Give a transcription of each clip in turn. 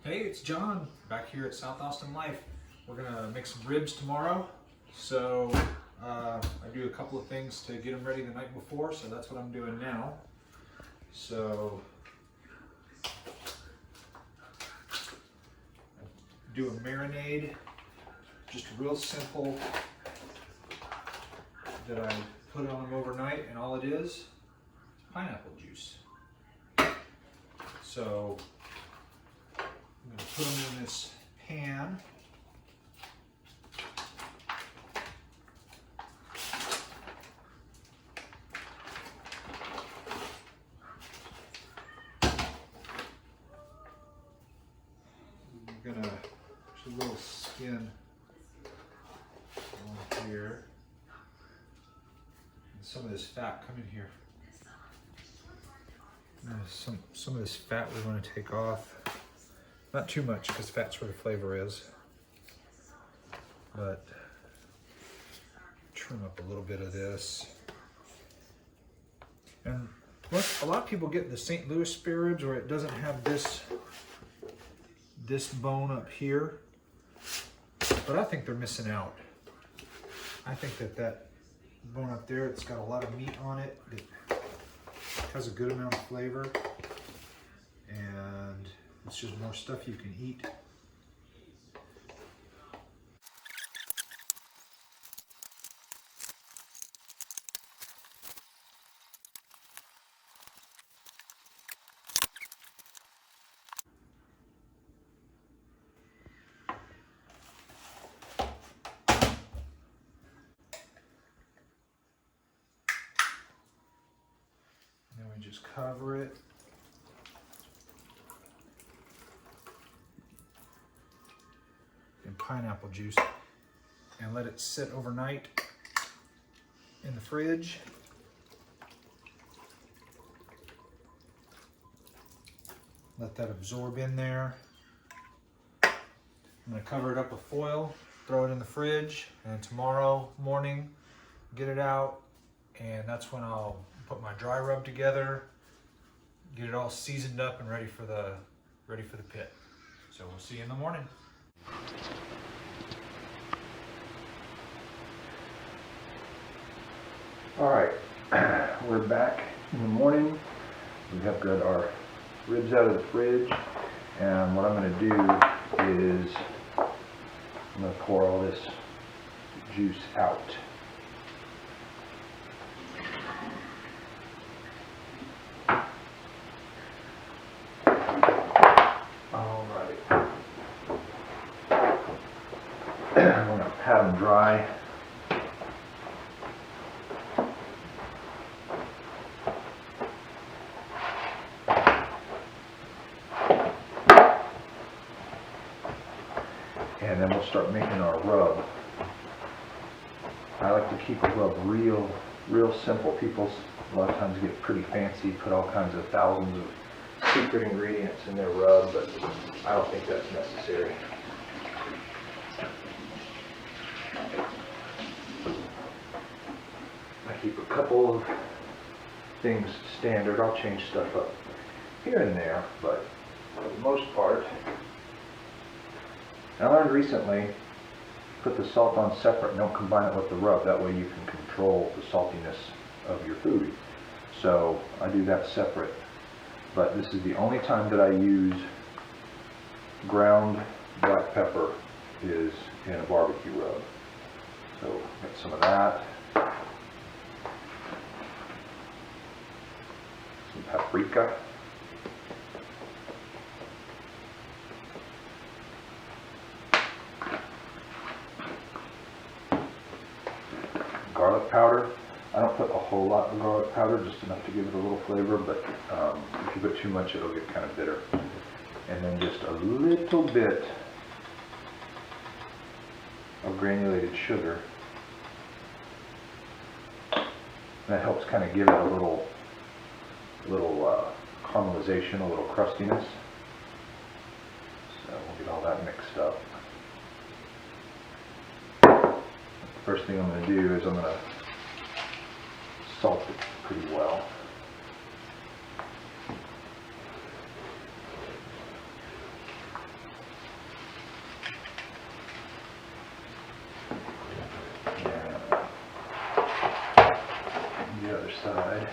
Hey, it's John back here at South Austin Life. We're gonna make some ribs tomorrow. So I do a couple of things to get them ready the night before, so that's what I'm doing now. So I do a marinade, just real simple, that I put on them overnight, and all it is pineapple juice. So I'm going to put them in this pan. I'm going to put a little skin on here. And some of this fat come in here. Some of this fat we want to take off. Not too much, because fat's where the flavor is. But trim up a little bit of this. And a lot of people get the St. Louis spare ribs where it doesn't have this bone up here. But I think they're missing out. I think that bone up there, it's got a lot of meat on it. It has a good amount of flavor. And it's just more stuff you can eat. And then we just cover it. Pineapple juice and let it sit overnight in the fridge. Let that absorb in there. I'm going to cover it up with foil, throw it in the fridge, and tomorrow morning get it out, and that's when I'll put my dry rub together, get it all seasoned up and ready for the pit. So we'll see you in the morning. All right, we're back in the morning. We have got our ribs out of the fridge, and what I'm going to do is I'm going to pour all this juice out. All right. I'm going to pat them dry. And then we'll start making our rub. I like to keep a rub real simple. People a lot of times get pretty fancy, put all kinds of thousands of secret ingredients in their rub, but I don't think that's necessary. I keep a couple of things standard. I'll change stuff up here and there, but for the most part, I learned recently, put the salt on separate and don't combine it with the rub. That way you can control the saltiness of your food. So I do that separate. But this is the only time that I use ground black pepper is in a barbecue rub. So get some of that. Some paprika. Garlic powder. I don't put a whole lot of garlic powder, just enough to give it a little flavor, but if you put too much it'll get kind of bitter. And then just a little bit of granulated sugar. That helps kind of give it a little caramelization, a little crustiness. So we'll get all that mixed up. First thing I'm going to do is I'm going to salt it pretty well. side.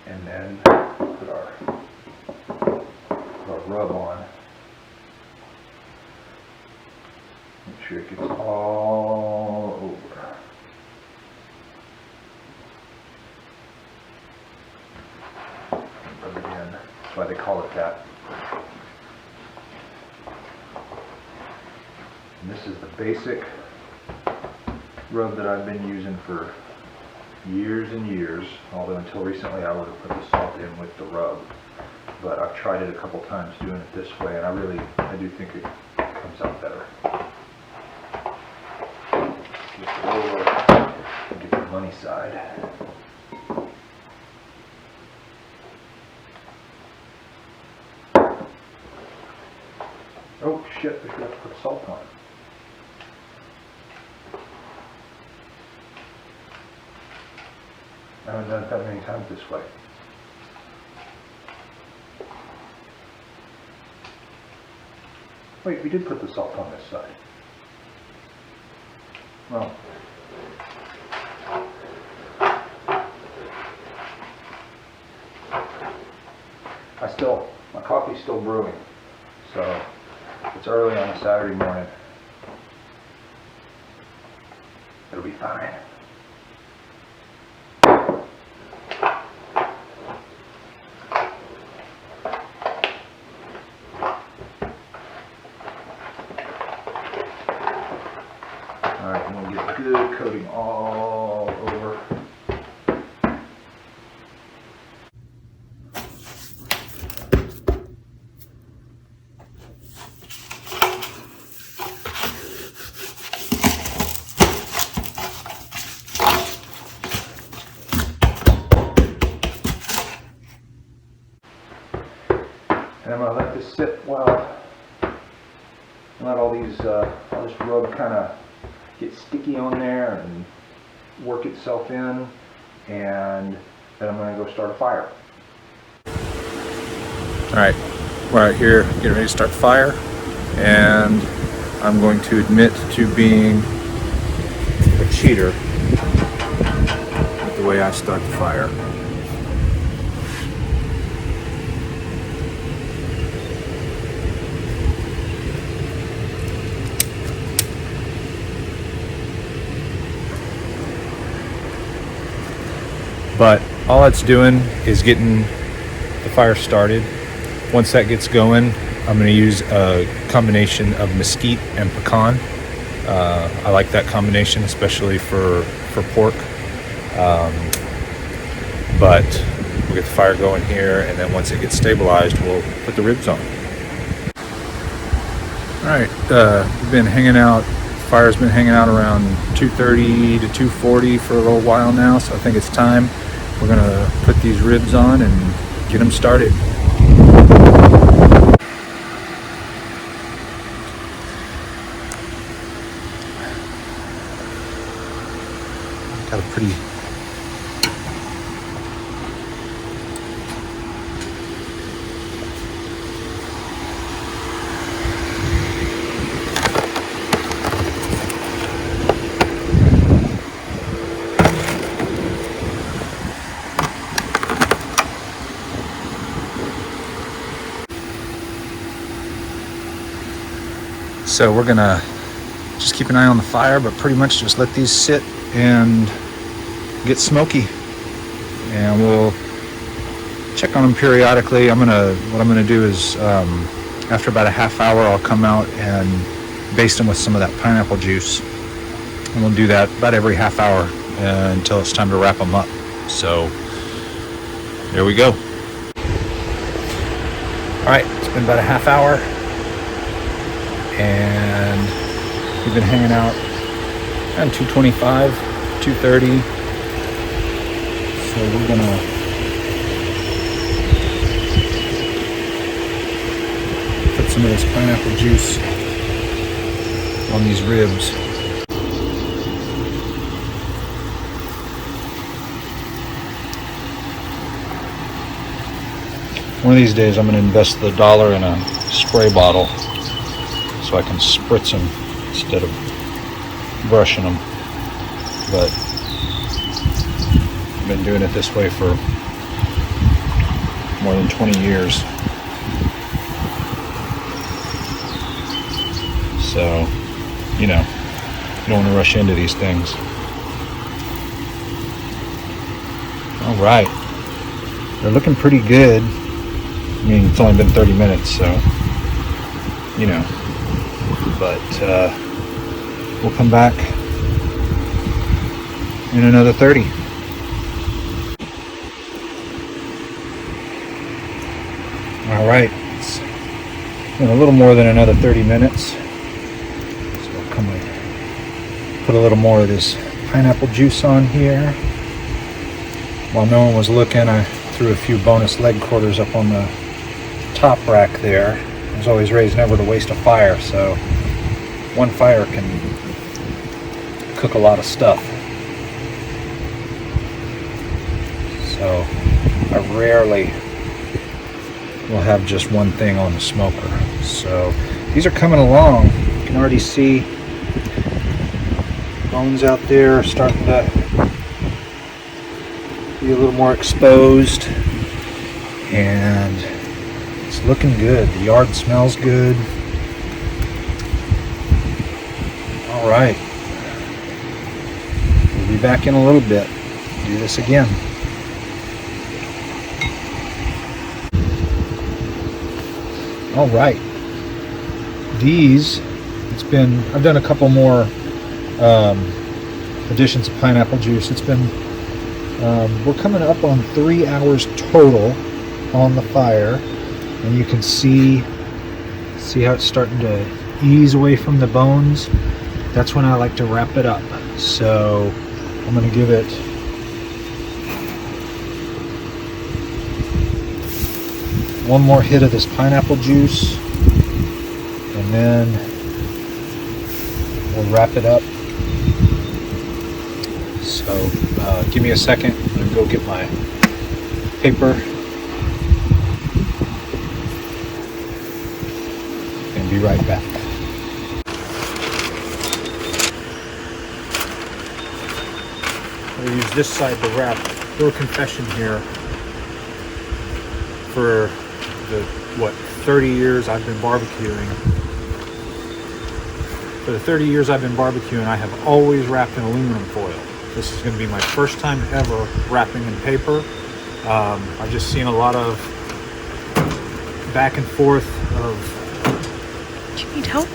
And then put our rub on. Make sure it gets all over. Rub it in. That's why they call it that. And this is the basic rub that I've been using for years and years, although until recently I would have put the salt in with the rub. But I've tried it a couple times doing it this way, and I do think it comes out better. Flip it over and get the money side. Oh shit, I forgot to put salt on it. I haven't done it that many times this way. Wait, we did put the salt on this side. Well, my coffee's still brewing, so it's early on a Saturday morning. It'll be fine. Alright, and we'll get good coating all over. And I'm going to let this sit while let all this rub kind of get sticky on there and work itself in, and then I'm going to go start a fire. Alright, we're out here getting ready to start the fire, and I'm going to admit to being a cheater with the way I start the fire. But all it's doing is getting the fire started. Once that gets going, I'm going to use a combination of mesquite and pecan. I like that combination, especially for pork. But we'll get the fire going here, and then once it gets stabilized, we'll put the ribs on. Alright, we've been hanging out. Fire's been hanging out around 2:30 to 2:40 for a little while now, so I think it's time. We're gonna put these ribs on and get them started. Got a pretty So we're gonna just keep an eye on the fire, but pretty much just let these sit and get smoky. And we'll check on them periodically. What I'm gonna do is, after about a half hour, I'll come out and baste them with some of that pineapple juice. And we'll do that about every half hour until it's time to wrap them up. So there we go. All right, it's been about a half hour, and we've been hanging out around 2:25, 2:30. So we're gonna put some of this pineapple juice on these ribs. One of these days I'm going to invest the $1 in a spray bottle so I can spritz them instead of brushing them. But I've been doing it this way for more than 20 years. So, you know, you don't want to rush into these things. All right. They're looking pretty good. I mean, it's only been 30 minutes, so, you know. But we'll come back in another 30. All right. It's been a little more than another 30 minutes. So we'll come and put a little more of this pineapple juice on here. While no one was looking, I threw a few bonus leg quarters up on the top rack there. I was always raised never to waste a fire, so one fire can cook a lot of stuff. So I rarely will have just one thing on the smoker. So these are coming along. You can already see bones out there are starting to be a little more exposed, and it's looking good. The yard smells good. All right, we'll be back in a little bit. Do this again. All right, these, I've done a couple more additions of pineapple juice. It's been we're coming up on 3 hours total on the fire, and you can see how it's starting to ease away from the bones. That's when I like to wrap it up. So I'm going to give it one more hit of this pineapple juice, and then we'll wrap it up. So give me a second. I'm going to go get my paper and be right back. I'll use this side to wrap. Little confession here. For the 30 years I've been barbecuing. For the 30 years I've been barbecuing, I have always wrapped in aluminum foil. This is going to be my first time ever wrapping in paper. I've just seen a lot of back and forth of... Do you need help?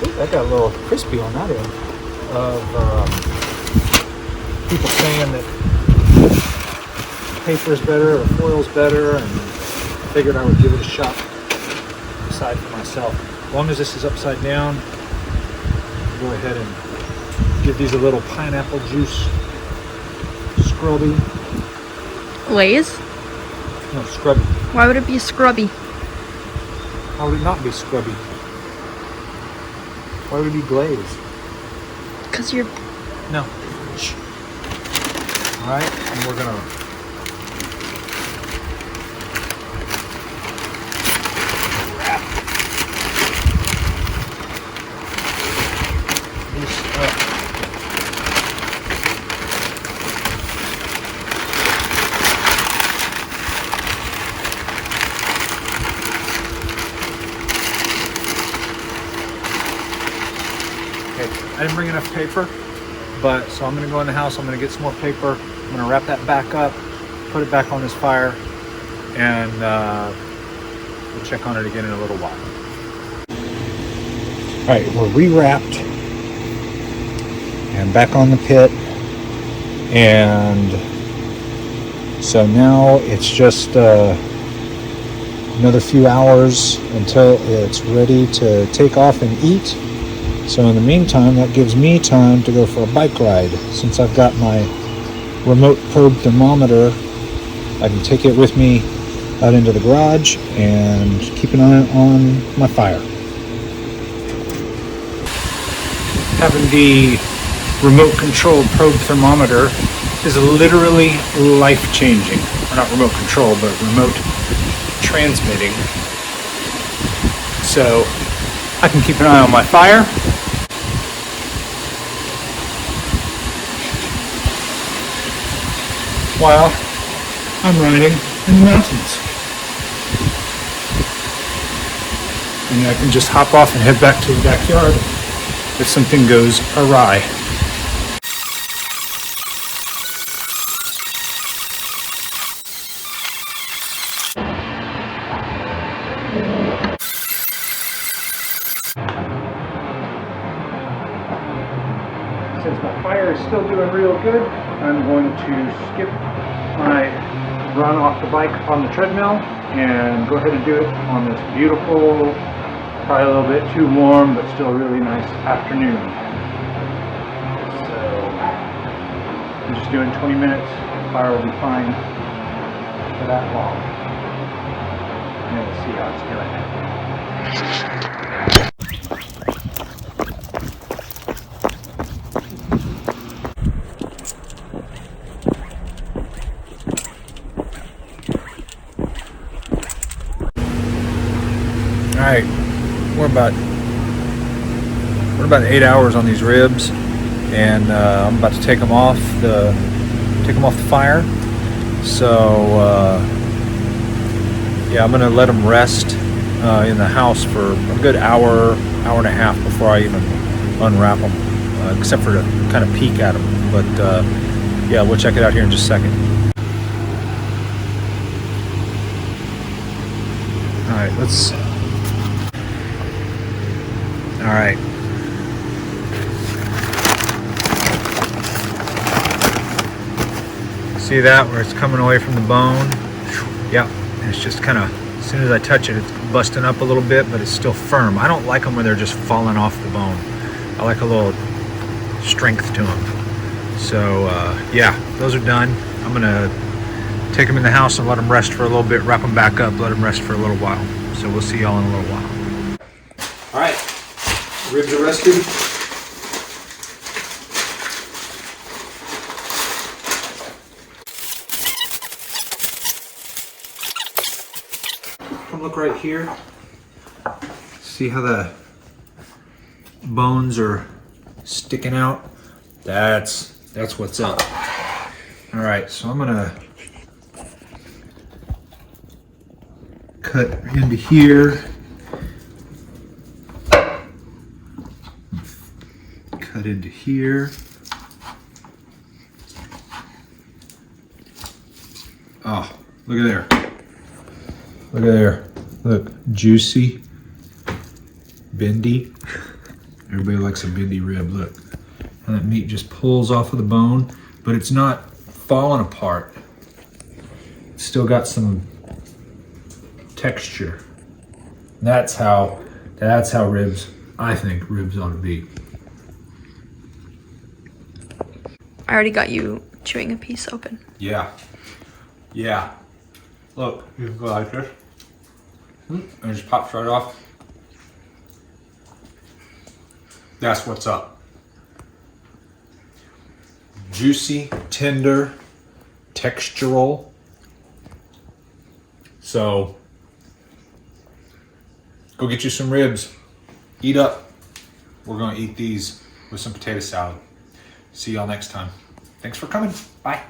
Ooh, that got a little crispy on that end. Of people saying that paper is better or foil's better, and I figured I would give it a shot, decide for myself. As long as this is upside down, I'll go ahead and give these a little pineapple juice scrubby. Glaze? No, scrubby. Why would it be scrubby? How would it not be scrubby? Why would it be glazed? Because you're... No. Shh. All right, and we're gonna wrap this up. I didn't bring enough paper, so I'm going to go in the house, I'm going to get some more paper, I'm going to wrap that back up, put it back on this fire, and we'll check on it again in a little while. Alright, we're rewrapped and back on the pit, and so now it's just another few hours until it's ready to take off and eat. So in the meantime, that gives me time to go for a bike ride. Since I've got my remote probe thermometer, I can take it with me out into the garage and keep an eye on my fire. Having the remote controlled probe thermometer is literally life-changing. Or not remote control, but remote transmitting. So I can keep an eye on my fire. While I'm riding in the mountains. And I can just hop off and head back to the backyard if something goes awry. Since my fire is still doing real good, I'm going to skip my run off the bike on the treadmill and go ahead and do it on this beautiful, probably a little bit too warm, but still really nice afternoon. So I'm just doing 20 minutes. Fire will be fine for that long. And then we'll see how it's doing. Alright, we're about 8 hours on these ribs, and I'm about to take them off the fire. So yeah, I'm gonna let them rest in the house for a good hour and a half before I even unwrap them, except for to kind of peek at them. But yeah, we'll check it out here in just a second. Alright, let's. All right. See that, where it's coming away from the bone? Yep, and it's just kind of, as soon as I touch it, it's busting up a little bit, but it's still firm. I don't like them when they're just falling off the bone. I like a little strength to them. So yeah, those are done. I'm gonna take them in the house and let them rest for a little bit, wrap them back up, let them rest for a little while. So we'll see y'all in a little while. All right. Ribs are rested. Come look right here. See how the bones are sticking out? That's what's up. All right, so I'm gonna cut into here. Cut into here. Oh, look at there. Look at there. Look, juicy, bendy. Everybody likes a bendy rib, look. And that meat just pulls off of the bone, but it's not falling apart. It's still got some texture. That's how ribs, I think ribs ought to be. I already got you chewing a piece open. Yeah. Yeah. Look, you can go like this. And it just pops right off. That's what's up. Juicy, tender, textural. So, go get you some ribs. Eat up. We're gonna eat these with some potato salad. See y'all next time. Thanks for coming. Bye.